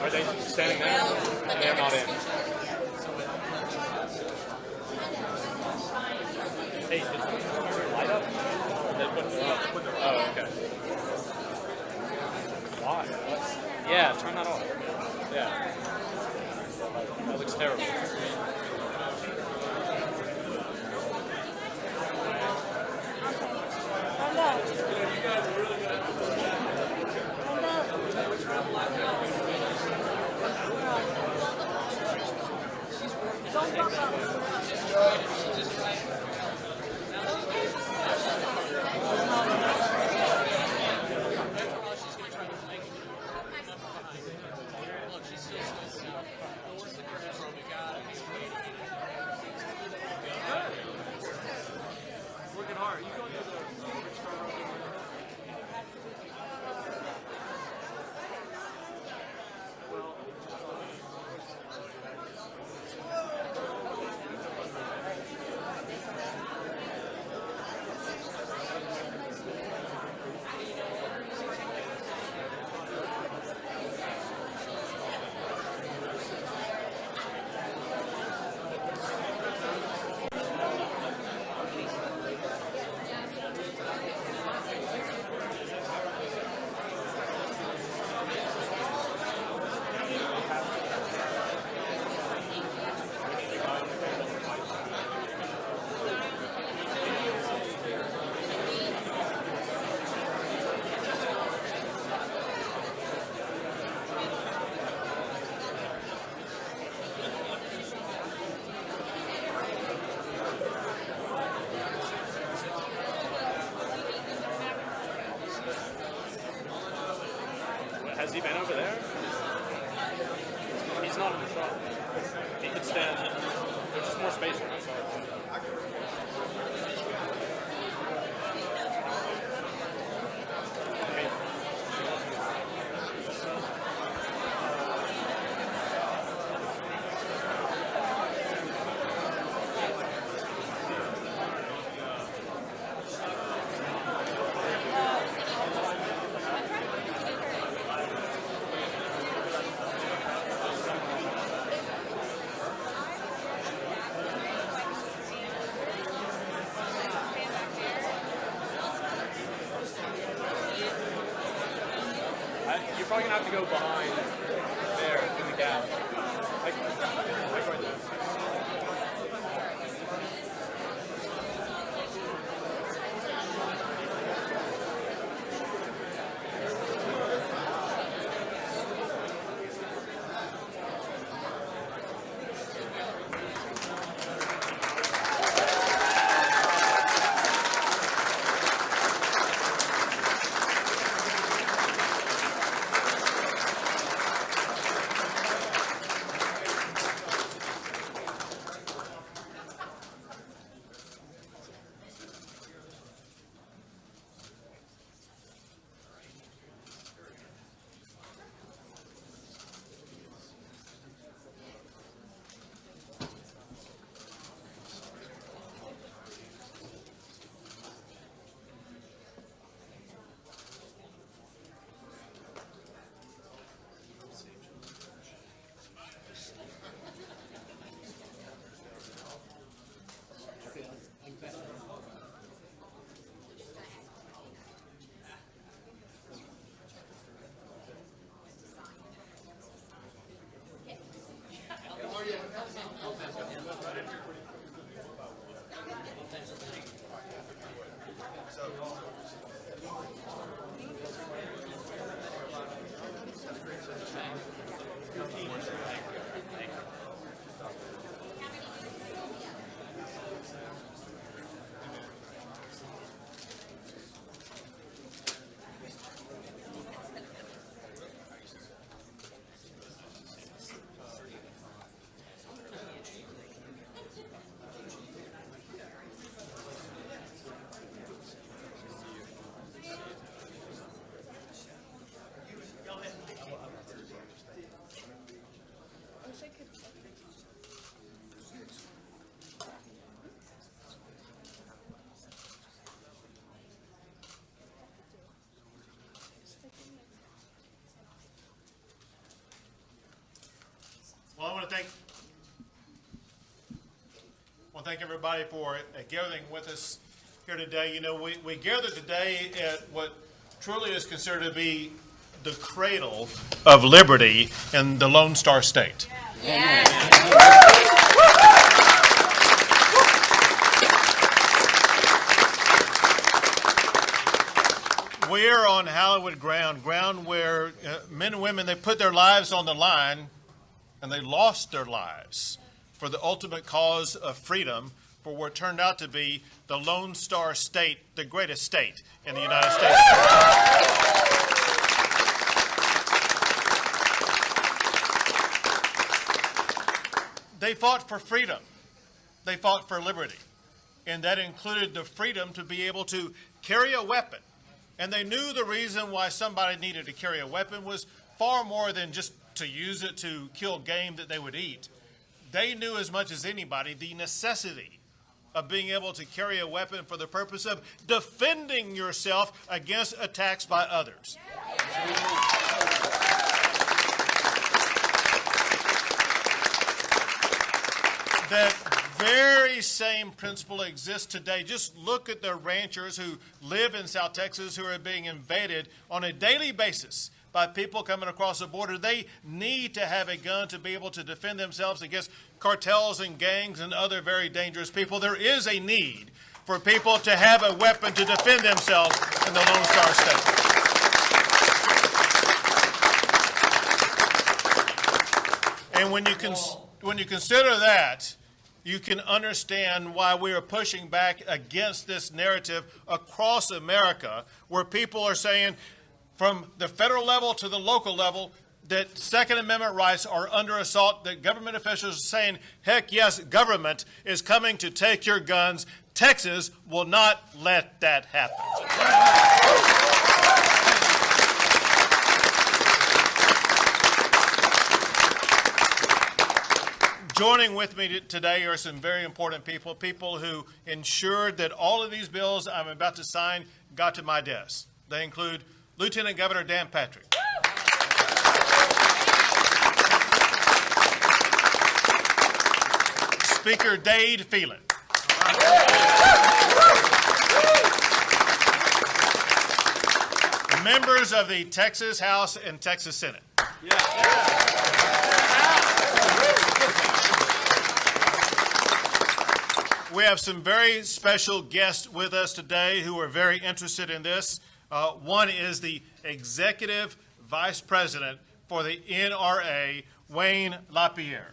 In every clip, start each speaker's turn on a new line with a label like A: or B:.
A: Are they standing there? And they're not in. Hey, did someone turn your light up? They put their up. Oh, okay. Why? What? Yeah, turn that off. Yeah. That looks terrible. Has he been over there? He's not in the shop. He could stand. There's just more space on that side. You're probably going to have to go behind there in the gap. Like right there.
B: Well, I want to thank everybody for gathering with us here today. You know, we gathered today at what truly is considered to be the cradle of liberty in the Lone Star State.
C: Yeah.
B: We're on hallowed ground where men and women, they put their lives on the line, and they lost their lives for the ultimate cause of freedom, for what turned out to be the Lone Star State, the greatest state in the United States. They fought for freedom. They fought for liberty. And that included the freedom to be able to carry a weapon. And they knew the reason why somebody needed to carry a weapon was far more than just to use it to kill game that they would eat. They knew as much as anybody the necessity of being able to carry a weapon for the purpose of defending yourself against attacks by others. That very same principle exists today. Just look at the ranchers who live in South Texas who are being invaded on a daily basis by people coming across the border. They need to have a gun to be able to defend themselves against cartels and gangs and other very dangerous people. There is a need for people to have a weapon to defend themselves in the Lone Star State. And when you consider that, you can understand why we are pushing back against this narrative across America, where people are saying from the federal level to the local level that Second Amendment rights are under assault, that government officials are saying, heck yes, government is coming to take your guns. Texas will not let that happen. Joining with me today are some very important people who ensured that all of these bills I'm about to sign got to my desk. They include Lieutenant Governor Dan Patrick, Speaker Dade Phelan, members of the Texas House and Texas Senate. We have some very special guests with us today who are very interested in this. One is the Executive Vice President for the NRA, Wayne LaPierre.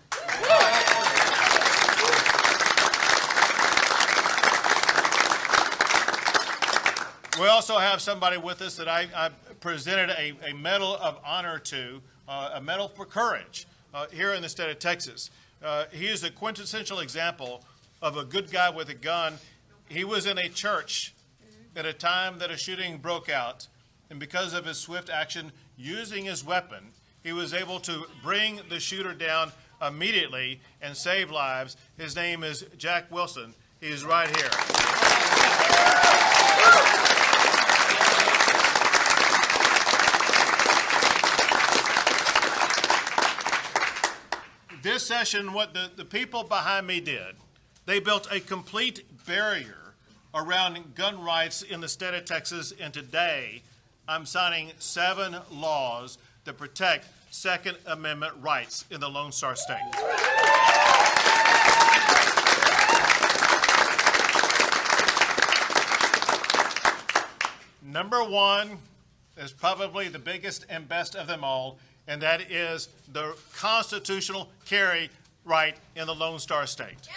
B: We also have somebody with us that I presented a Medal of Honor to, a Medal for Courage here in the state of Texas. He is a quintessential example of a good guy with a gun. He was in a church at a time that a shooting broke out, and because of his swift action using his weapon, he was able to bring the shooter down immediately and save lives. His name is Jack Wilson. He's right here. This session, what the people behind me did, they built a complete barrier around gun rights in the state of Texas, and today I'm signing 7 laws that protect Second Amendment rights in the Lone Star State. Number 1 is probably the biggest and best of them all, and that is the constitutional carry right in the Lone Star State.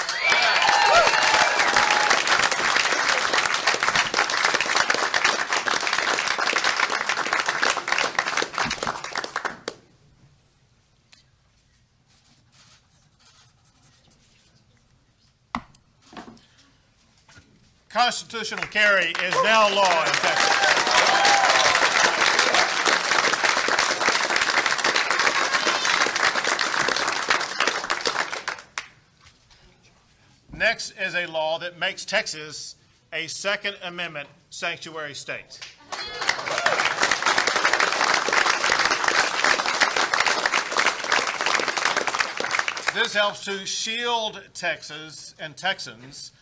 B: Constitutional carry is now law in Texas. Next is a law that makes Texas a Second Amendment sanctuary state. This helps to shield Texas and Texans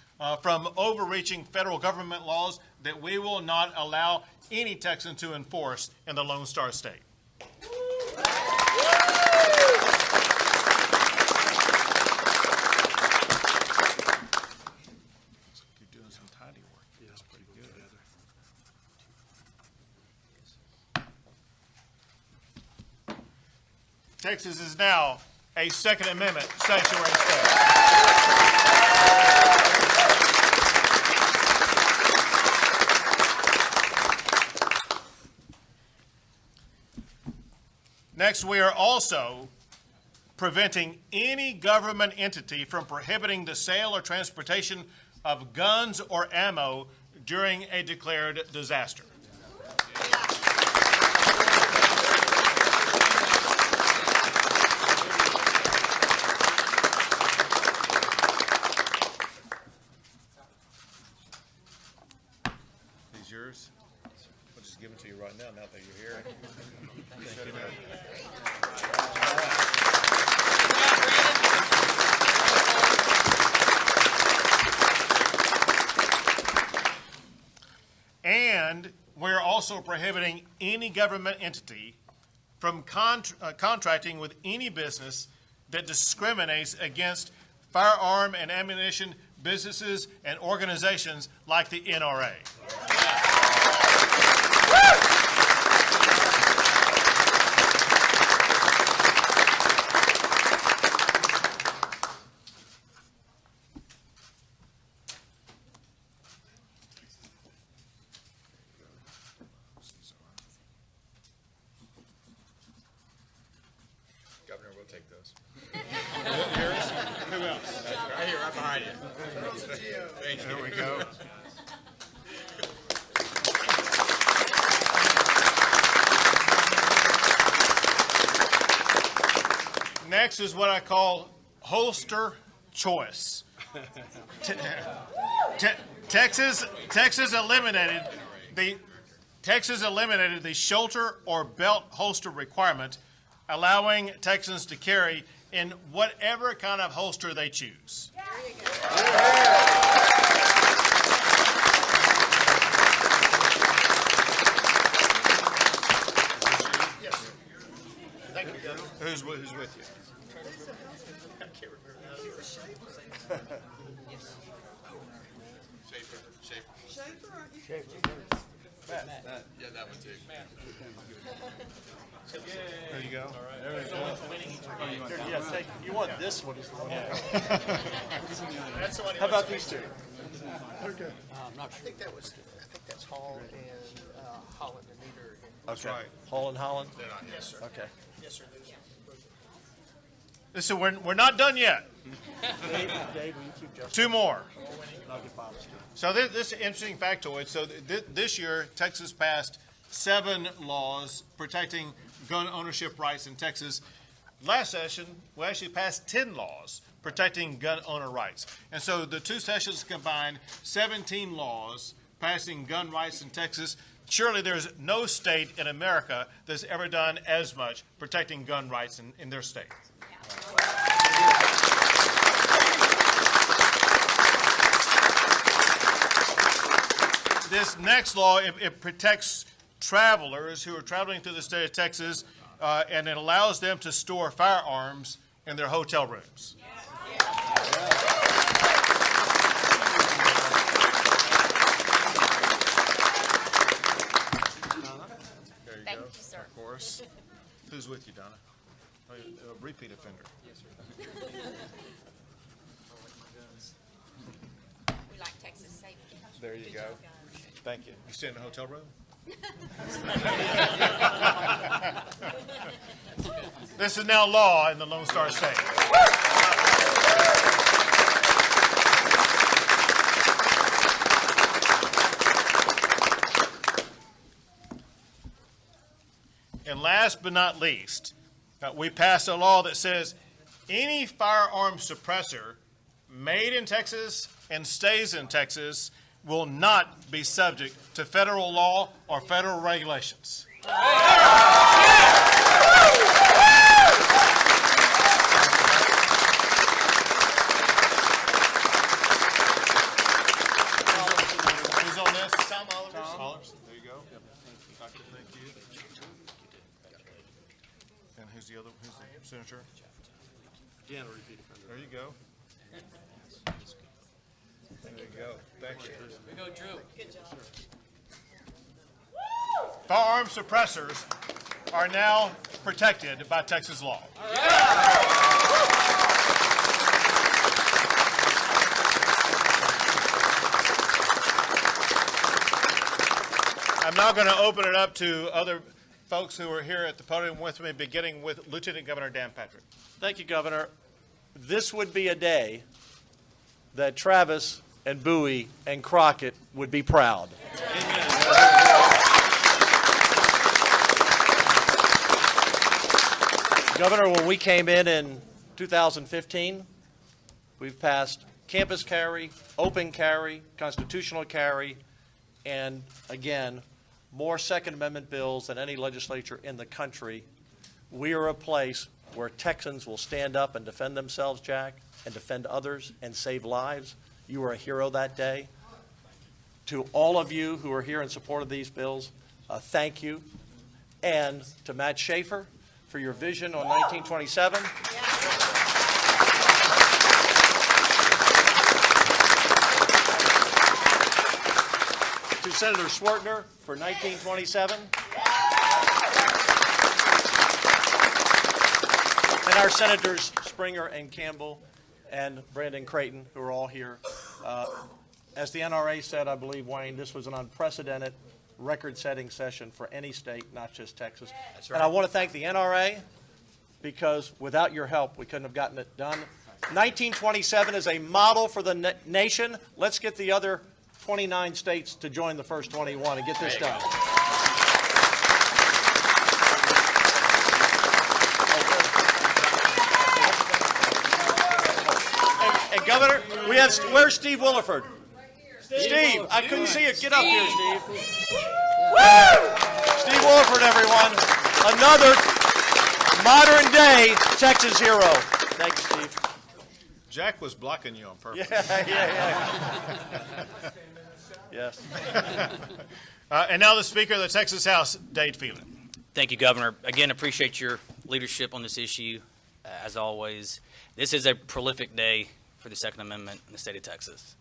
B: from overreaching federal government laws that we will not allow any Texan to enforce in the Lone Star State. You're doing some tidy work. Yeah, that's pretty good. Texas is now a Second Amendment sanctuary state. Next, we are also preventing any government entity from prohibiting the sale or transportation of guns or ammo during a declared disaster. These yours? I'll just give them to you right now that you're here. And we're also prohibiting any government entity from contracting with any business that discriminates against firearm and ammunition businesses and organizations like the NRA.
A: Governor, we'll take those.
B: Yours? Who else?
A: Right here, right behind you.
B: There we go. Next is what I call holster choice. Texas eliminated the shoulder or belt holster requirement, allowing Texans to carry in whatever kind of holster they choose. Yes. Thank you. Who's with you? I can't remember.
A: Yeah, that one too.
B: There you go. All right. There you go.
C: Yeah, you want this one? Is the one.
B: That's the one.
C: How about these two?
B: Okay.
C: I'm not sure.
D: I think that's Hall and Holland and Nieder.
C: That's
B: right.
C: Holland.
A: They're not, yes, sir.
C: Okay.
D: Yes, sir.
B: Listen, we're not done yet.
C: Dave, will you keep Justin?
B: Two more.
C: I'll get Bob's too.
B: So this is an interesting factoid. So this year, Texas passed 7 laws protecting gun ownership rights in Texas. Last session, we actually passed 10 laws protecting gun owner rights. And so the two sessions combined 17 laws passing gun rights in Texas. Surely there's no state in America that's ever done as much protecting gun rights in their state. This next law, it protects travelers who are traveling through the state of Texas, and it allows them to store firearms in their hotel rooms. There you
E: Thank
B: go.
E: you, sir.
B: Of course. Who's with you, Donna? Oh, a repeat offender.
E: Yes, sir. We like Texas safety.
B: There you go. Thank you. You stay in the hotel room? This is now law in the Lone Star State. And last but not least, we passed a law that says any firearm suppressor made in Texas and stays in Texas will not be subject to federal law or federal regulations. signature.
C: Again, a repeat offender.
B: There you go. There you go. Thank you.
A: We go, Drew.
B: Firearm suppressors are now protected by Texas law. I'm now going to open it up to other folks who are here at the podium with me, beginning with Lieutenant Governor Dan Patrick.
C: Thank you, Governor. This would be a day that Travis and Bowie and Crockett would be proud. Governor, when we came in 2015, we've passed campus carry, open carry, constitutional carry, and again, more Second Amendment bills than any legislature in the country. We are a place where Texans will stand up and defend themselves, Jack, and defend others and save lives. You were a hero that day. To all of you who are here in support of these bills, thank you. And to Matt Schaefer for your vision on 1927. To Senator Swartner for 1927. And our Senators Springer and Campbell and Brandon Creighton, who are all here. As the NRA said, I believe, Wayne, this was an unprecedented, record-setting session for any state, not just Texas. That's right. And I want to thank the NRA, because without your help, we couldn't have gotten it done. 1927 is a model for the nation. Let's get the other 29 states to join the first 21 and get this done. And Governor, we have, where's Steve Williford? Steve, I couldn't see you. Get up here, Steve. Woo! Steve Williford, everyone. Another modern-day Texas hero. Thanks, Steve.
B: Jack was blocking you on purpose.
C: Yeah. Yes.
B: And now the Speaker of the Texas House, Dade Phelan.
E: Thank you, Governor. Again, appreciate your leadership on this issue. As always, this is a prolific day for the Second Amendment in the state of Texas.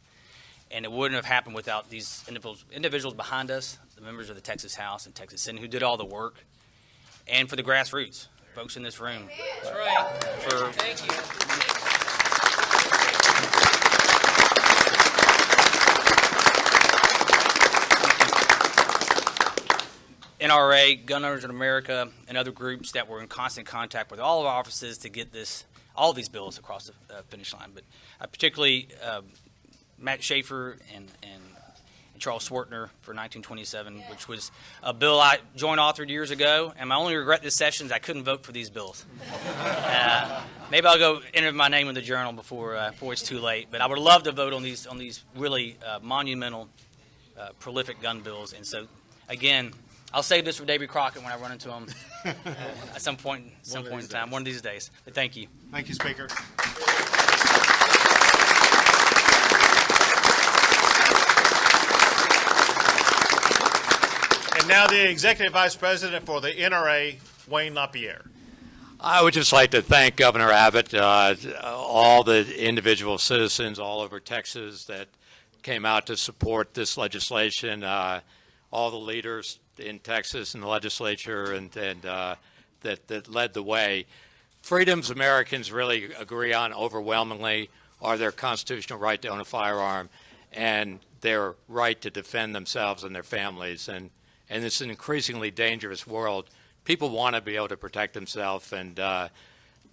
E: And it wouldn't have happened without these individuals behind us, the members of the Texas House and Texas Senate who did all the work, and for the grassroots, folks in this room.
A: That's right. Thank you.
E: NRA, Gun Owners in America, and other groups that were in constant contact with all of our offices to get all of these bills across the finish line. But particularly Matt Schaefer and Charles Swartner for 1927, which was a bill I joint authored years ago. And my only regret this session is I couldn't vote for these bills. Maybe I'll go enter my name in the journal before it's too late. But I would love to vote on these really monumental, prolific gun bills. And so, again, I'll save this for Davy Crockett when I run into him at some point in time, one of these days. But thank you.
B: Thank you, Speaker. And now the Executive Vice President for the NRA, Wayne LaPierre.
F: I would just like to thank Governor Abbott, all the individual citizens all over Texas that came out to support this legislation, all the leaders in Texas and the legislature and that led the way. Freedoms Americans really agree on overwhelmingly are their constitutional right to own a firearm and their right to defend themselves and their families. And it's an increasingly dangerous world. People want to be able to protect themselves, and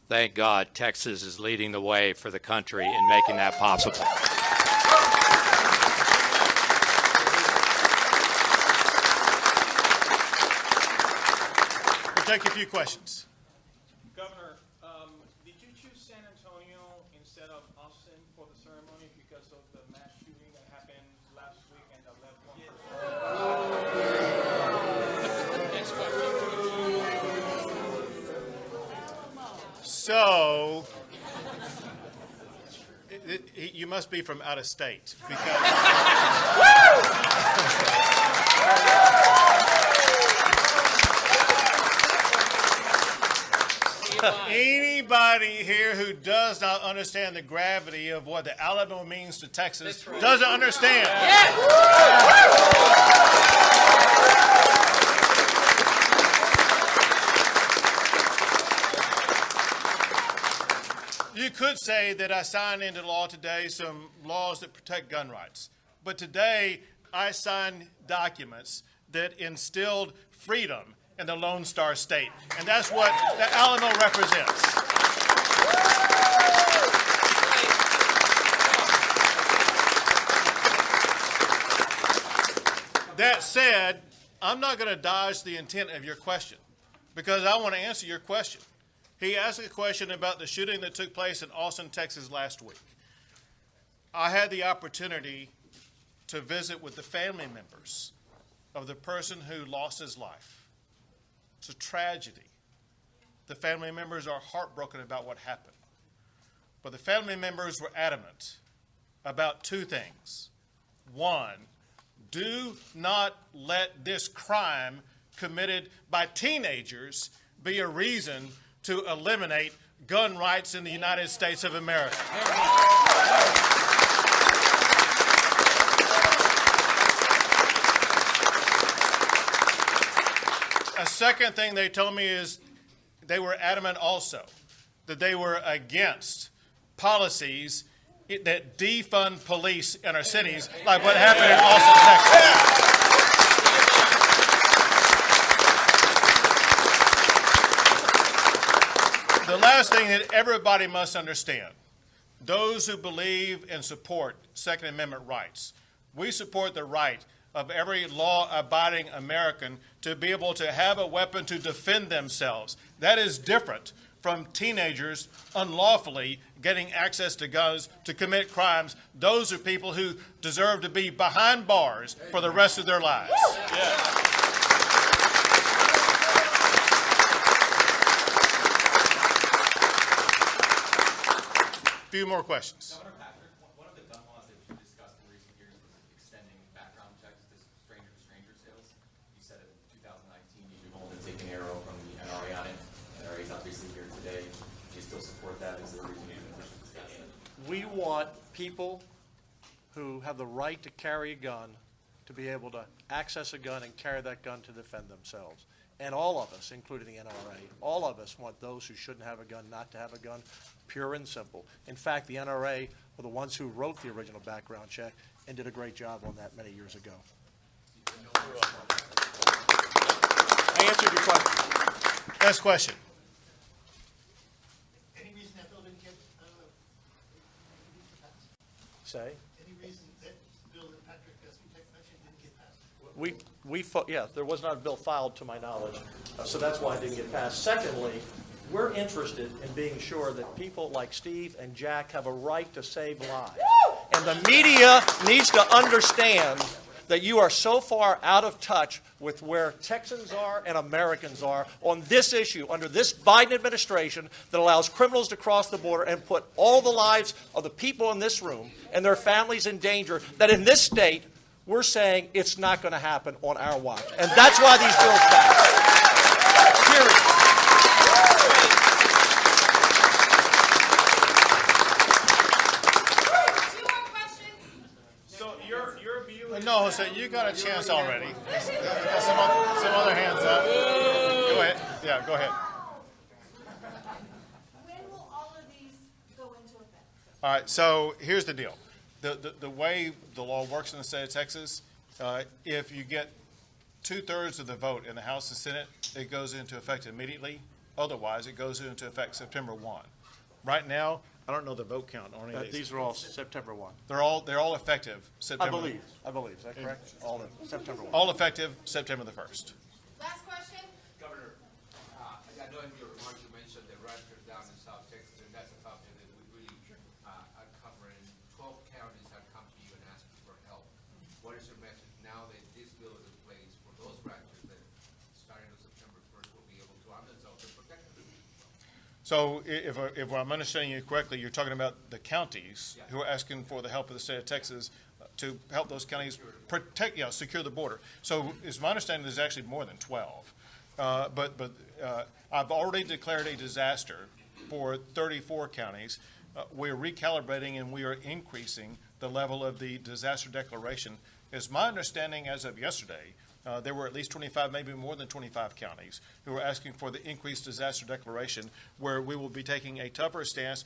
F: thank God Texas is leading the way for the country in making that possible.
B: We'll take a few questions.
G: Governor, did you choose San Antonio instead of Austin for the ceremony because of the mass shooting that happened last week and that left one person?
A: Next question.
B: So, you must be from out of state because. Anybody here who does not understand the gravity of what the Alamo means to Texas doesn't understand. You could say that I signed into law today some laws that protect gun rights. But today, I signed documents that instilled freedom in the Lone Star State. And that's what the Alamo represents. That said, I'm not going to dodge the intent of your question because I want to answer your question. He asked a question about the shooting that took place in Austin, Texas last week. I had the opportunity to visit with the family members of the person who lost his life. It's a tragedy. The family members are heartbroken about what happened. But the family members were adamant about two things. One, do not let this crime committed by teenagers be a reason to eliminate gun rights in the United States of America. A second thing they told me is they were adamant also that they were against policies that defund police in our cities, like what happened in Austin, Texas. The last thing that everybody must understand, those who believe and support Second Amendment rights, we support the right of every law-abiding American to be able to have a weapon to defend themselves. That is different from teenagers unlawfully getting access to guns to commit crimes. Those are people who deserve to be behind bars for the rest of their lives. Few more questions.
H: Governor Patrick, one of the gun laws that you discussed in recent years was extending background checks to stranger-to-stranger sales. You said in 2019 you've only taken arrow from the NRA on it. NRA is obviously here today. Do you still support that? Is there a reason you didn't push the discussion?
C: We want people who have the right to carry a gun to be able to access a gun and carry that gun to defend themselves. And all of us, including the NRA, all of us want those who shouldn't have a gun not to have a gun, pure and simple. In fact, the NRA were the ones who wrote the original background check and did a great job on that many years ago. I answered your question.
B: Next question.
I: Any reason that bill didn't get passed?
C: Say?
I: Any reason that bill that Patrick Svitek mentioned didn't get passed?
C: Yeah, there was not a bill filed to my knowledge, so that's why it didn't get passed. Secondly, we're interested in being sure that people like Steve and Jack have a right to save lives. And the media needs to understand that you are so far out of touch with where Texans are and Americans are on this issue under this Biden administration that allows criminals to cross the border and put all the lives of the people in this room and their families in danger, that in this state, we're saying it's not going to happen on our watch. And that's why these bills pass. Period.
G: So your view is
B: No, so you got a chance already. Some other hands up. Go ahead. Yeah, go ahead.
J: When will all of these go into effect?
B: All right, so here's the deal. The way the law works in the state of Texas, if you get 2/3 of the vote in the House and Senate, it goes into effect immediately. Otherwise, it goes into effect September 1. Right now, I don't know the vote count on any of these.
C: These are all September 1.
B: They're all effective September.
C: I believe. Is that correct? All in September 1.
B: All effective September the 1st.
J: Last question?
K: Governor, I know in your remarks you mentioned the ranchers down in South Texas, and that's a topic that we really are covering. 12 counties have come to you and asked you for help. What is your message now that this bill is in place for those ranchers that starting on September 1st will be able to arm themselves and protect them?
B: So if I'm understanding you correctly, you're talking about the counties who are asking for the help of the state of Texas to help those counties protect, secure the border. So it's my understanding there's actually more than 12. But I've already declared a disaster for 34 counties. We're recalibrating and we are increasing the level of the disaster declaration. It's my understanding as of yesterday, there were at least 25, maybe more than 25 counties who are asking for the increased disaster declaration, where we will be taking a tougher stance,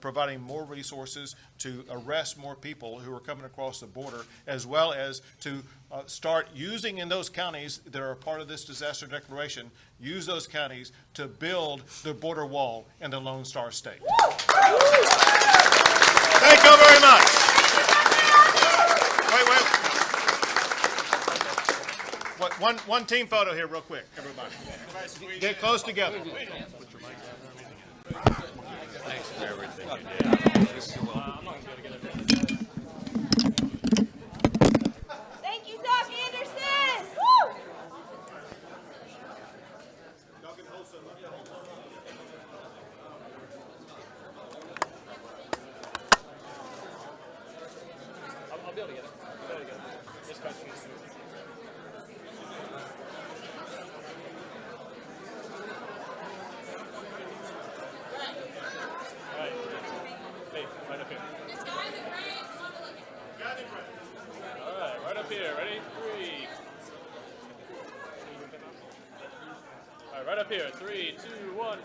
B: providing more resources to arrest more people who are coming across the border, as well as to start using in those counties that are a part of this disaster declaration, use those counties to build the border wall in the Lone Star State. Thank you very much. Wait. One team photo here real quick, everybody. Get close together.
F: Thanks for everything you did.
J: Thank you, Doc Anderson. Woo!
A: I'll be able to get it. This question is right up here.
J: This guy in the gray, want to look at him.
A: All right, right up here. Ready? 3. All right, right up here. 3, 2, 1.